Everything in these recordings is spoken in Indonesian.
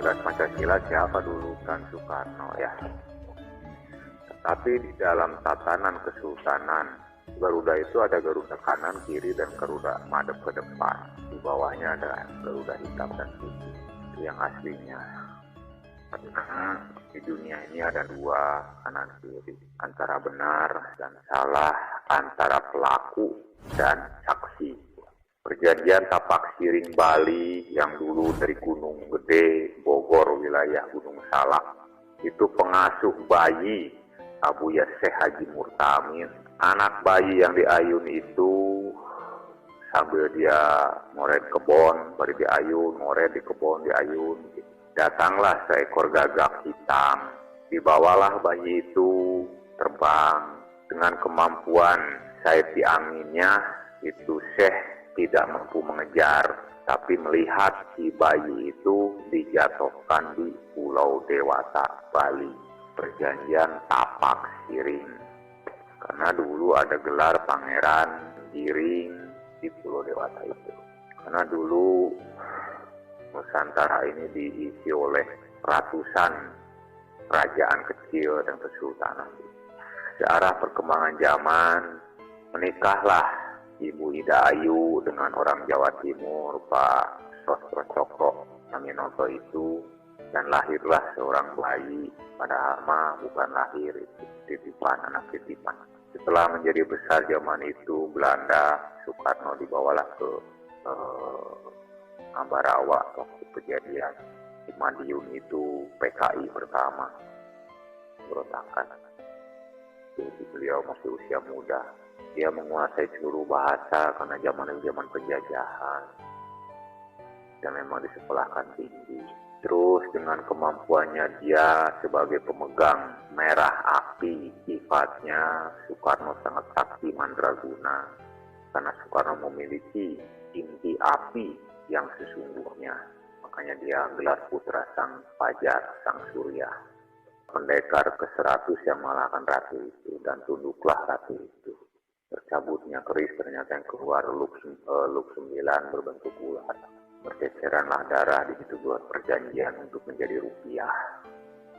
Penggagas Pancasila siapa dulu? Kan Soekarno ya. Tetapi di dalam tatanan kesultanan, Garuda itu ada Garuda kanan, kiri, dan Garuda madep ke depan. Di bawahnya ada Garuda hitam dan putih. Itu yang aslinya. Karena di dunia ini ada dua kanan kiri, antara benar dan salah, antara pelaku dan saksi. Perjanjian Tapak Siring Bali yang dulu dari Gunung Gede, Bogor, wilayah Gunung Salak, itu pengasuh bayi Abu Yasseh Haji Murtamin. Anak bayi yang diayun itu sambil dia ngoret kebon, baru diayun, ngoret di kebon, diayun. Datanglah seekor gagak hitam. Dibawalah bayi itu terbang dengan kemampuan sayap di anginnya. Itu Syekh tidak mampu mengejar, tapi melihat si bayi itu dijatuhkan di Pulau Dewata, Bali. Perjanjian Tapak Siring. Karena dulu ada gelar Pangeran Siring di Pulau Dewata itu. Karena dulu Nusantara ini diisi oleh ratusan kerajaan kecil dan kesultanan. Searah perkembangan zaman, menikahlah Ibu Ida Ayu dengan orang Jawa Timur, Pak Sostro Cokro Aminoto itu, dan lahirlah seorang bayi, padahal mah bukan lahir, itu titipan, anak titipan. Setelah menjadi besar zaman itu, Belanda, Soekarno dibawalah ke Ambarawa waktu kejadian di Madiun itu PKI pertama, berontakan. Jadi beliau masih usia muda. Dia menguasai seluruh bahasa karena zaman penjajahan. Dan memang disekolahkan tinggi. Terus dengan kemampuannya dia sebagai pemegang merah api, sifatnya Soekarno sangat sakti mandraguna. Karena Soekarno memiliki inti api yang sesungguhnya. Makanya dia gelar putra sang fajar, sang surya. Pendekar ke-100 yang mengalahkan ratu itu, dan tunduklah ratu itu. Tercabutnya keris, ternyata yang keluar luk 9 berbentuk ular. Berceceranlah darah, di situ buat perjanjian untuk menjadi rupiah.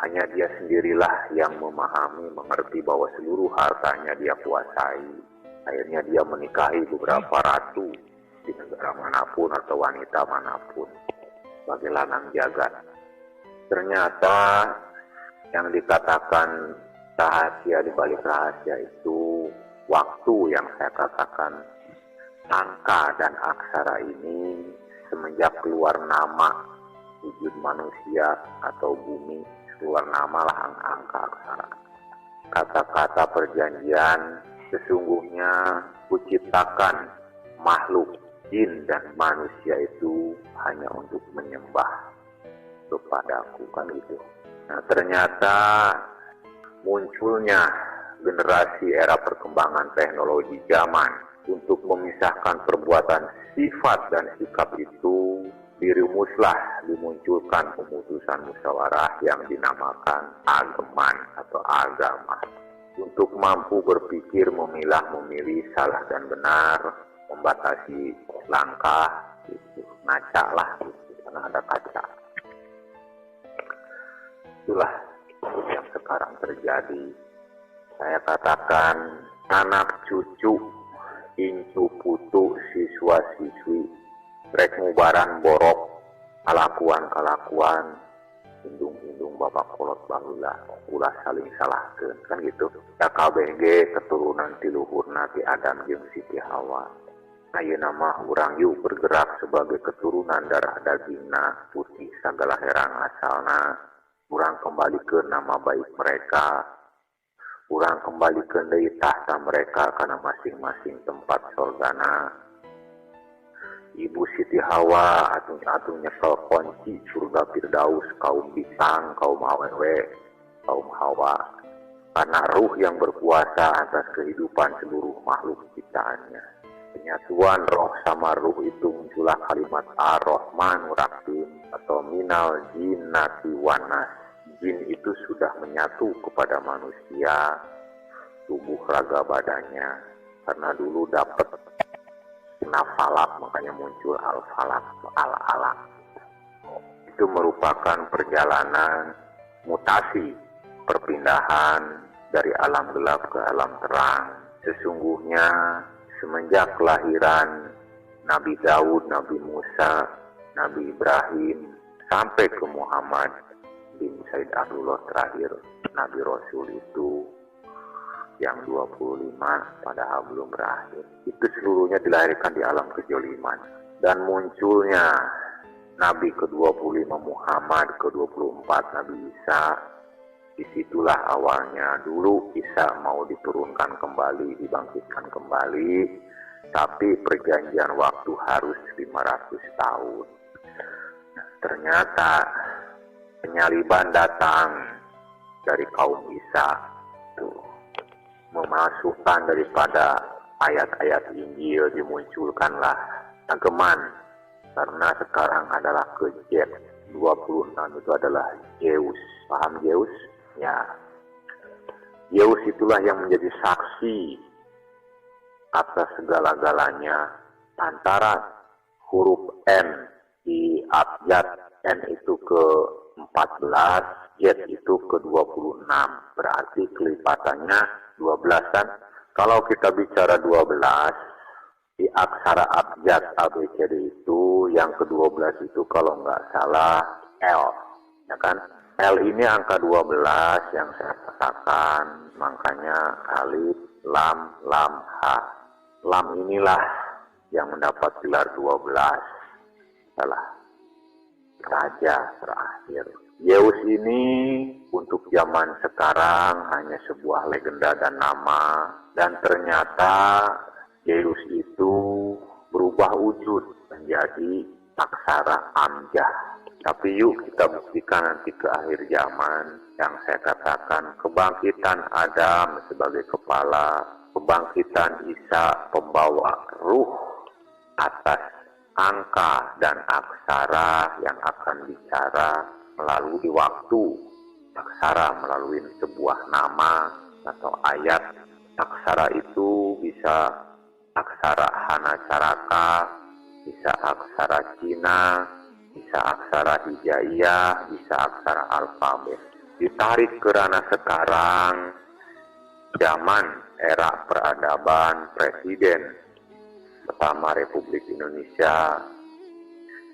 Hanya dia sendirilah yang memahami, mengerti bahwa seluruh hartanya dia kuasai. Akhirnya dia menikahi beberapa ratu di negara manapun atau wanita manapun sebagai lanang jagat. Ternyata yang dikatakan rahasia di balik rahasia itu waktu yang saya katakan. Angka dan aksara ini semenjak keluar nama wujud manusia atau bumi, keluar nama lah angka aksara. Kata-kata perjanjian, sesungguhnya kuciptakan makhluk jin dan manusia itu hanya untuk menyembah kepadaku, kan gitu. Nah, ternyata munculnya generasi era perkembangan teknologi zaman untuk memisahkan perbuatan sifat dan sikap itu, dimunculkan pemutusan musyawarah yang dinamakan ageman atau agama. Untuk mampu berpikir, memilah-memilih salah dan benar, membatasi langkah, gitu. Ngaca lah, gitu. Karena ada kaca. Itulah yang sekarang terjadi. Saya katakan anak cucu, incu putu, siswa-siswi, rek mubaran borok, kalakuan, hindung bapak kolot baheula, ulah saling salahkeun, kan gitu. KBG keturunan ti luhurna ti Adam jeung Siti Hawa. Ayeuna mah urang yuk bergerak sebagai keturunan darah dagingna putih sagala herang asalna. Urang kembali ke nama baik mereka. Urang kembali ke deui tahta mereka karena masing-masing tempat surgana. Ibu Siti Hawa atuh nyekel kunci surga Firdaus kaum bintang, kaum awewe, kaum Hawa. Karena ruh yang berkuasa atas kehidupan seluruh makhluk ciptaannya. Penyatuan roh sama ruh itu muncullah kalimat Ar-Rahman Rahim atau minal jinnati wanas. Jin itu sudah menyatu kepada manusia, tubuh raga badannya. Karena dulu dapat kena falak, makanya muncul al-falak, al-alak. itu merupakan perjalanan mutasi, perpindahan dari alam gelap ke alam terang. Sesungguhnya semenjak kelahiran Nabi Daud, Nabi Musa, Nabi Ibrahim, sampai ke Muhammad bin Said Abdullah terakhir, Nabi Rasul itu yang 25 padahal belum berakhir. Itu seluruhnya dilahirkan di alam kejoliman. Dan munculnya Nabi ke-25 Muhammad, ke-24 Nabi Isa, disitulah awalnya. Dulu Isa mau diturunkan kembali, dibangkitkan kembali, tapi perjanjian waktu harus 500 tahun. Ternyata penyaliban datang dari kaum Isa, tuh memasukkan daripada ayat-ayat Injil, dimunculkanlah ageman, karena sekarang adalah kejet 26 itu adalah Zeus. Paham Zeus? Ya, Zeus itulah yang menjadi saksi atas segala-galanya. Antara huruf N di abjad N itu ke 14, Z itu ke 26, berarti kelipatannya 12 kan. Kalau kita bicara 12 di aksara abjad ABCD itu yang ke-12 itu kalau nggak salah L, ya kan? L ini angka 12 yang saya katakan, makanya alif, lam, H. Lam inilah yang mendapat gelar 12. Salah. Raja terakhir. Zeus ini untuk zaman sekarang hanya sebuah legenda dan nama, dan ternyata Zeus itu berubah wujud menjadi aksara Amjah. Tapi yuk kita buktikan nanti ke akhir zaman yang saya katakan, kebangkitan Adam sebagai kepala, kebangkitan Isa pembawa ruh atas angka dan aksara yang akan bicara melalui waktu. Aksara melalui sebuah nama atau ayat. Aksara itu bisa aksara Hanacaraka, bisa aksara Cina, bisa aksara Hijaiyah, bisa aksara alfabet. Ditarik ke ranah sekarang, zaman era peradaban presiden pertama Republik Indonesia,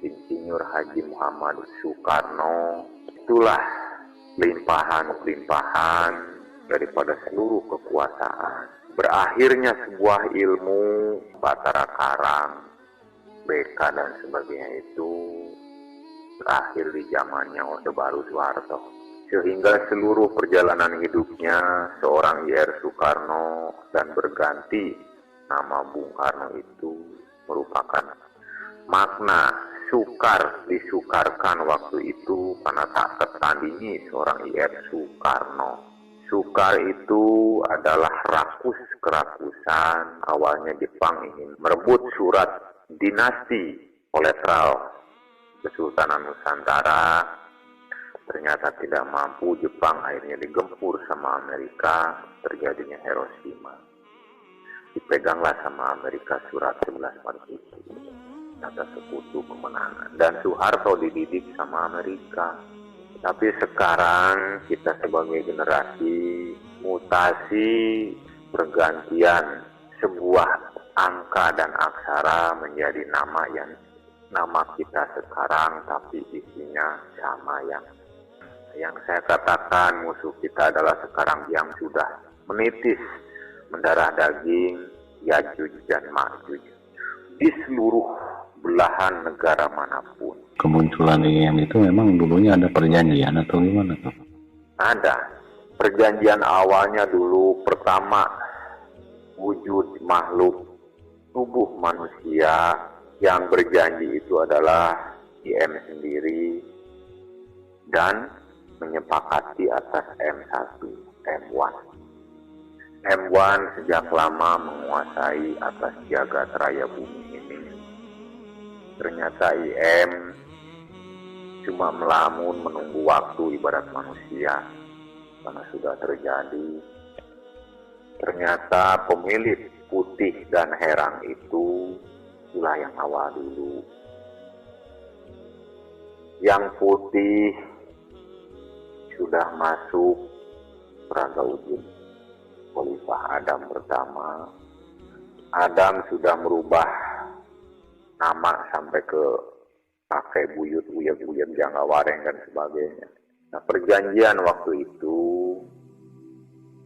Insinyur Haji Muhammad Soekarno. Itulah limpahan-limpahan daripada seluruh kekuasaan. Berakhirnya sebuah ilmu Batara Karang, BK dan sebagainya itu berakhir di zamannya Orde Baru Soeharto. Sehingga seluruh perjalanan hidupnya seorang Y.R. Soekarno dan berganti nama Bung Karno itu merupakan makna sukar, disukarkan waktu itu karena tak tertandingi seorang I.R. Soekarno. Sukar itu adalah rakus kerakusan. Awalnya Jepang ingin merebut surat dinasti kolonial Kesultanan Nusantara. Ternyata tidak mampu, Jepang akhirnya digempur sama Amerika, terjadinya Hiroshima. Dipeganglah sama Amerika surat 11 Maret itu, kata sekutu kemenangan, dan Soeharto dididik sama Amerika. Tapi sekarang kita sebagai generasi mutasi, pergantian sebuah angka dan aksara menjadi nama kita sekarang, tapi isinya sama. Yang saya katakan musuh kita adalah sekarang yang sudah menitis mendarah daging Yajuj dan Majuj di seluruh belahan negara manapun. Kemunculan yang itu memang dulunya ada perjanjian atau gimana tuh? Ada. Perjanjian awalnya dulu pertama wujud makhluk tubuh manusia yang berjanji itu adalah IM sendiri dan menyepakati atas M1, M1. M1 sejak lama menguasai atas jagat raya bumi ini. Ternyata IM cuma melamun menunggu waktu ibarat manusia karena sudah terjadi. Ternyata pemilik putih dan herang itu itulah yang awal dulu. Yang putih sudah masuk raga ujung khalifah Adam pertama. Adam sudah merubah nama sampai ke pakai buyut, uyek-uyek, jangka wareng dan sebagainya. Nah, perjanjian waktu itu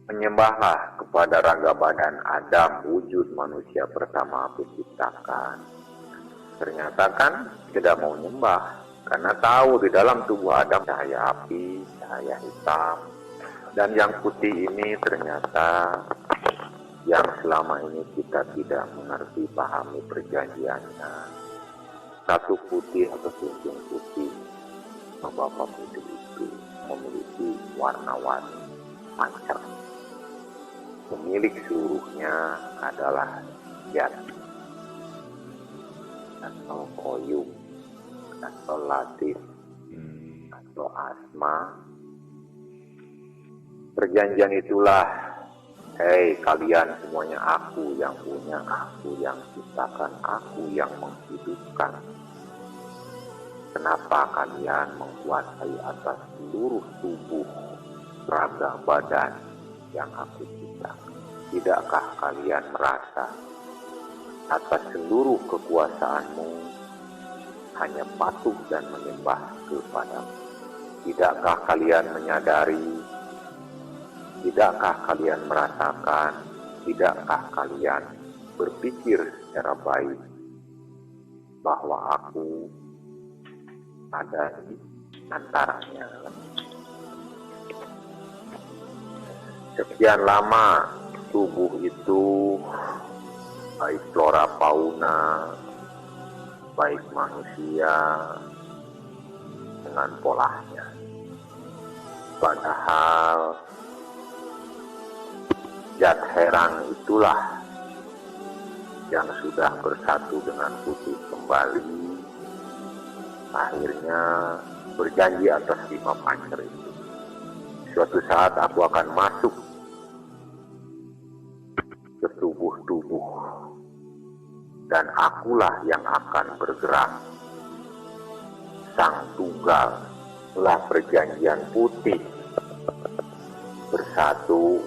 menyembahlah kepada raga badan Adam, wujud manusia pertama diciptakan. Ternyata kan tidak mau nyembah, karena tahu di dalam tubuh Adam cahaya api, cahaya hitam, dan yang putih ini ternyata yang selama ini kita tidak mengerti, pahami perjanjiannya. Satu putih atau cincin putih, Bapak putih itu memiliki warna-warni pancar. Pemilik seluruhnya adalah Yat atau Koyum atau Latif atau Asma. Perjanjian itulah, hei kalian semuanya, aku yang punya, aku yang ciptakan, aku yang menghidupkan. Kenapa kalian menguasai atas seluruh tubuh, raga badan yang aku ciptakan? Tidakkah kalian merasa atas seluruh kekuasaanmu hanya patuh dan menyembah kepadamu? Tidakkah kalian menyadari? Tidakkah kalian merasakan? Tidakkah kalian berpikir secara baik bahwa aku ada di antaranya? Sekian lama tubuh itu, baik flora fauna, baik manusia dengan polanya. Padahal zat herang itulah yang sudah bersatu dengan putih kembali. Akhirnya berjanji atas 5 pancer itu. Suatu saat aku akan masuk ke tubuh-tubuh dan akulah yang akan bergerak. Sang tunggal telah perjanjian putih bersatu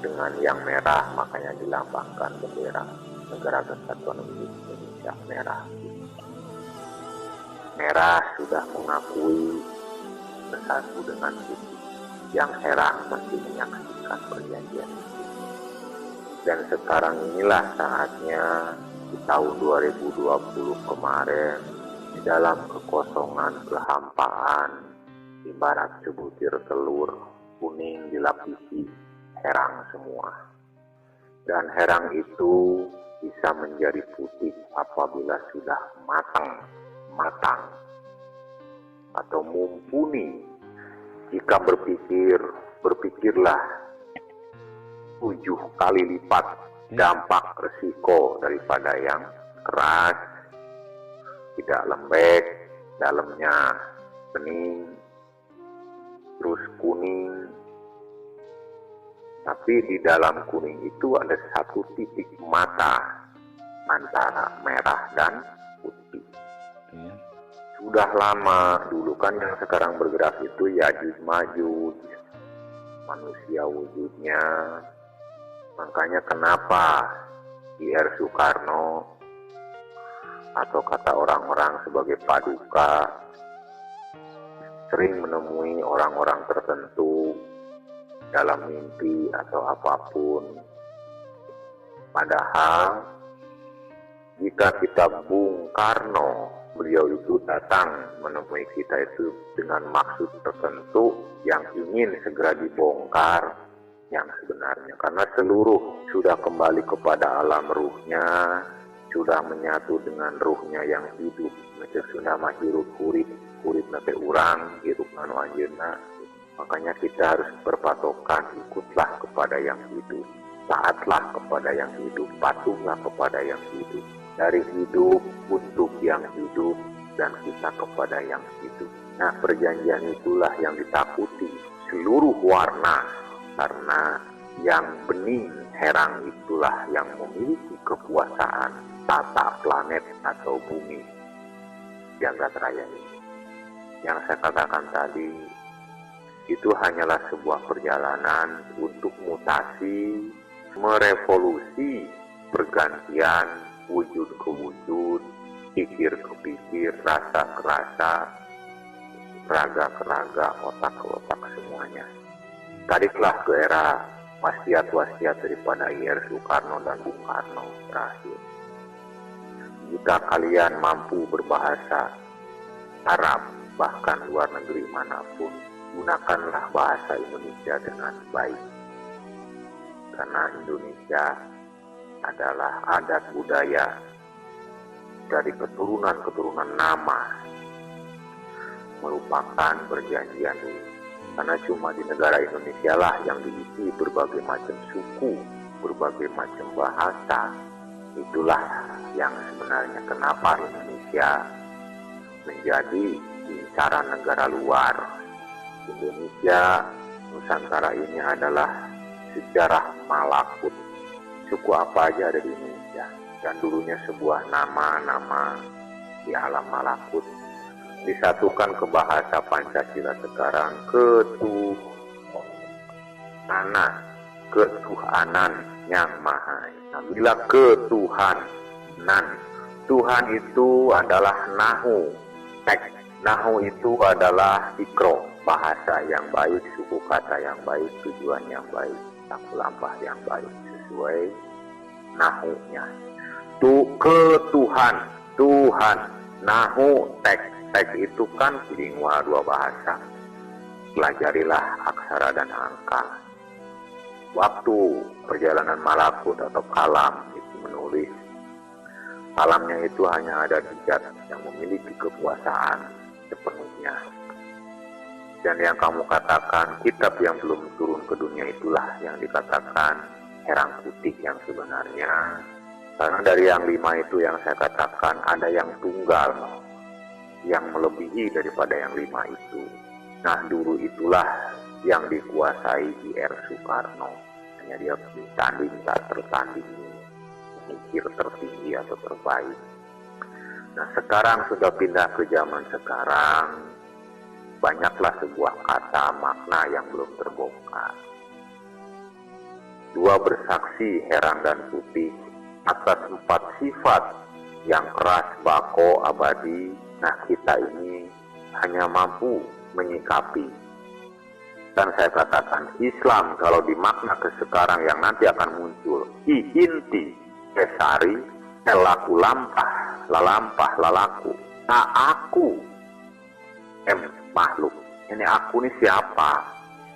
dengan yang merah, makanya dilambangkan bendera Negara Kesatuan Republik Indonesia merah. Merah sudah mengakui bersatu dengan putih. Yang herang masih menyaksikan perjanjian itu. Dan sekarang inilah saatnya di tahun 2020 kemarin, di dalam kekosongan, kehampaan, ibarat sebutir telur kuning dilapisi herang semua. Dan herang itu bisa menjadi putih apabila sudah matang atau mumpuni. Jika berpikirlah 7 kali lipat dampak resiko daripada yang keras, tidak lembek, dalamnya bening, terus kuning. Tapi di dalam kuning itu ada satu titik mata antara merah dan putih. Sudah lama dulu kan yang sekarang bergerak itu Yajuj Majuj, manusia wujudnya. Makanya kenapa I.R. Soekarno atau kata orang-orang sebagai paduka sering menemui orang-orang tertentu dalam mimpi atau apapun. Padahal jika kita Bung Karno, beliau itu datang menemui kita itu dengan maksud tertentu yang ingin segera dibongkar yang sebenarnya. Karena seluruh sudah kembali kepada alam ruhnya, sudah menyatu dengan ruhnya yang hidup. Macam sudah hirup kurit nate urang, hirup nanu anjeunna. Makanya kita harus berpatokan, ikutlah kepada yang hidup, taatlah kepada yang hidup, patuhlah kepada yang hidup. Dari hidup untuk yang hidup dan kita kepada yang hidup. Nah, perjanjian itulah yang ditakuti seluruh warna, karena yang bening herang itulah yang memiliki kekuasaan tata planet atau bumi jagat raya ini. yang saya katakan tadi, itu hanyalah sebuah perjalanan untuk mutasi, merevolusi, pergantian wujud ke wujud, pikir ke pikir, rasa ke rasa, raga ke raga, otak ke otak, semuanya. Tariklah ke era wasiat-wasiat daripada I.R. Soekarno dan Bung Karno terakhir. Jika kalian mampu berbahasa Arab, bahkan luar negeri manapun, gunakanlah bahasa Indonesia dengan baik. Karena Indonesia adalah adat budaya dari keturunan-keturunan nama, merupakan perjanjian dulu. Karena cuma di negara Indonesia lah yang diisi berbagai macam suku, berbagai macam bahasa. Itulah yang sebenarnya kenapa Indonesia menjadi incaran negara luar. Indonesia, Nusantara ini adalah sejarah Malakut. Suku apa aja ada di Indonesia. Dan dulunya sebuah nama di alam Malakut. Disatukan ke bahasa Pancasila sekarang, ketuhanan yang maha. Nah, bila ketuhanan, Tuhan itu adalah nahu, nahu itu adalah ikro, bahasa yang baik, suku kata yang baik, tujuan yang baik, taku lampah yang baik, sesuai nahunya. Ketuhan, Tuhan, nahu, teks itu kan lingua dua bahasa. Pelajarilah aksara dan angka. Waktu perjalanan Malakut atau kalam itu menulis, kalamnya itu hanya ada di zat yang memiliki kekuasaan sepenuhnya. Dan yang kamu katakan, kitab yang belum turun ke dunia itulah yang dikatakan Herang Putih yang sebenarnya. Karena dari yang 5 itu yang saya katakan, ada yang tunggal, yang melebihi daripada yang 5 itu. Nah, dulu itulah yang dikuasai I.R. Soekarno. Hanya dia ditanding, tak tertandingi, mikir tertinggi atau terbaik. Nah, sekarang sudah pindah ke zaman sekarang, banyaklah sebuah kata makna yang belum terbongkar. Dua bersaksi, Herang dan Putih, atas 4 sifat yang keras, bako, abadi. Nah, kita ini hanya mampu menyikapi. Dan saya katakan, Islam kalau dimakna ke sekarang yang nanti akan muncul, inti, esari, laku lampah, lalaku, tak aku, makhluk. Ini aku ini siapa?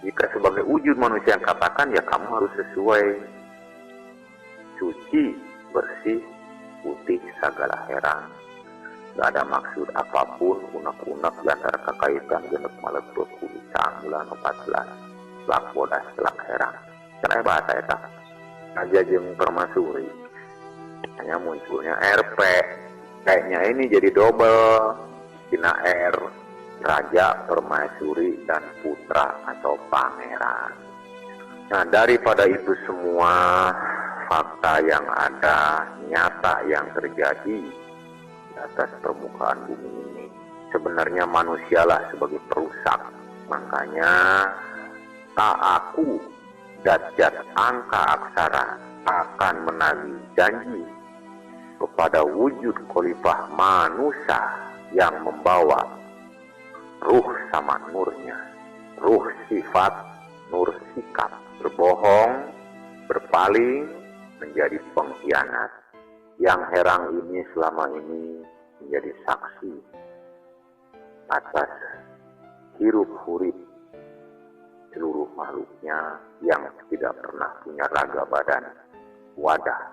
Jika sebagai wujud manusia yang katakan, ya kamu harus sesuai, suci, bersih, putih, segala heran. Gak ada maksud apapun, unak-unak antara kekaitan genep malekut kulisang bulan 14 lak bodas lak herang. Karena bahasa eta aja jeng permasuri. Hanya munculnya RP. Kayaknya ini jadi double. Tina R, raja, permaisuri, dan putra atau pangeran. Nah, daripada itu semua fakta yang ada, nyata yang terjadi atas permukaan bumi ini, sebenarnya manusialah sebagai perusak. Makanya tak aku dat angka aksara akan menagih janji kepada wujud khalifah manusia yang membawa ruh sama nurnya, ruh sifat, nur sikap, berbohong, berpaling, menjadi pengkhianat. Yang Herang ini selama ini menjadi saksi atas hirup hurip seluruh makhluknya yang tidak pernah punya raga badan, wadah